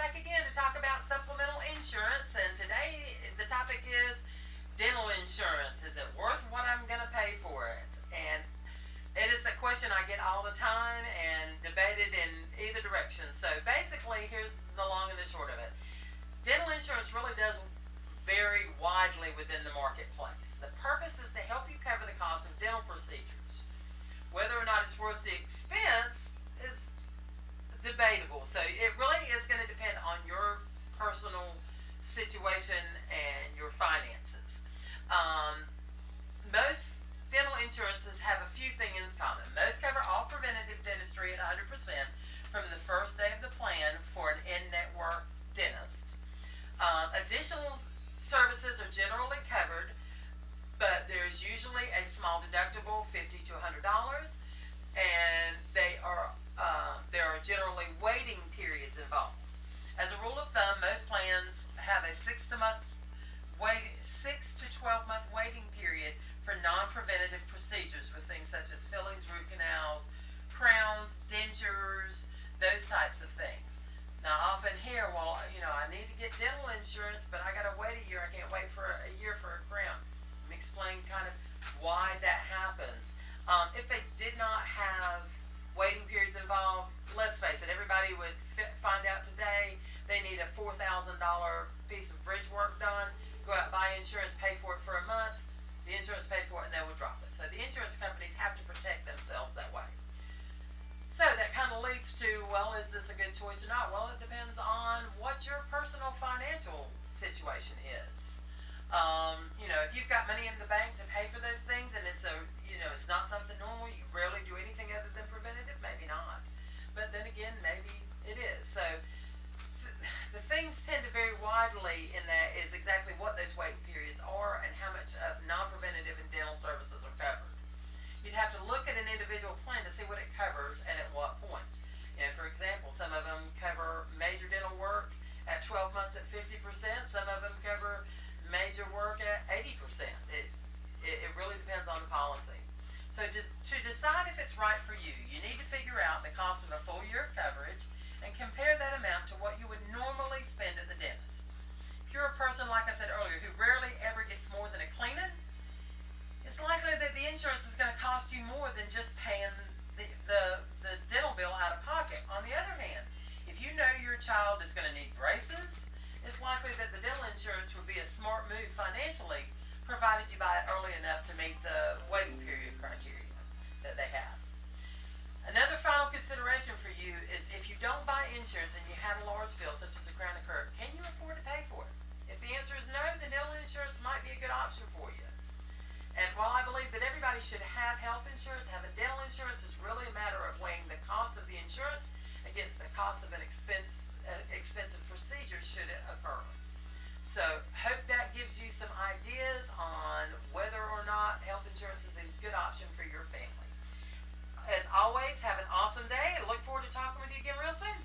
back again to talk about supplemental insurance, and today the topic is dental insurance. Is it worth what I'm going to pay for it? And it is a question I get all the time and debated in either direction. So basically, here's the long and the short of it. Dental insurance really does vary widely within the marketplace. The purpose is to help you cover the cost of dental procedures. Whether or not it's worth the expense is debatable. So it really is going to depend on your personal situation and your finances. Most dental insurances have a few things in common. Most cover all preventative dentistry at 100% from the first day of the plan for an in-network dentist. Additional services are generally covered, but there's usually a small deductible, $50 to $100, and there are generally waiting periods involved. As a rule of thumb, most plans have a 6 to 12 month waiting period for non-preventative procedures with things such as fillings, root canals, crowns, dentures, those types of things. Now, I often hear, well, I need to get dental insurance, but I got to wait a year. I can't wait for a year for a crown. Let me explain kind of why that happens. If they did not have waiting periods involved, let's face it, everybody would find out today they need a $4,000 piece of bridge work done, go out, buy insurance, pay for it for a month, the insurance pay for it, and they will drop it. So the insurance companies have to protect themselves that way. So that kind of leads to, well, is this a good choice or not? Well, it depends on what your personal financial situation is. If you've got money in the bank to pay for those things, and it's not something normal, you rarely do anything other than preventative, maybe not. But then again, maybe it is. So the things tend to vary widely in that is exactly what those waiting periods are and how much of non-preventative and dental services are covered. You'd have to look at an individual plan to see what it covers and at what point. For example, some of them cover major dental work at 12 months at 50%. Some of them cover major work at 80%. It really depends on the policy. So to decide if it's right for you, you need to figure out the cost of a full year of coverage and compare that amount to what you would normally spend at the dentist. If you're a person, like I said earlier, who rarely ever gets more than a cleaning, it's likely that the insurance is going to cost you more than just paying the dental bill out of pocket. On the other hand, if you know your child is going to need braces, it's likely that the dental insurance would be a smart move financially, provided you buy it early enough to meet the waiting period criteria that they have. Another final consideration for you is if you don't buy insurance and you have a large bill such as a crown and curve, can you afford to pay for it? If the answer is no, then dental insurance might be a good option for you. And while I believe that everybody should have health insurance, having dental insurance is really a matter of weighing the cost of the insurance against the cost of an expensive procedure should it occur. So hope that gives you some ideas on whether or not health insurance is a good option for your family. As always, have an awesome day and look forward to talking with you again real soon.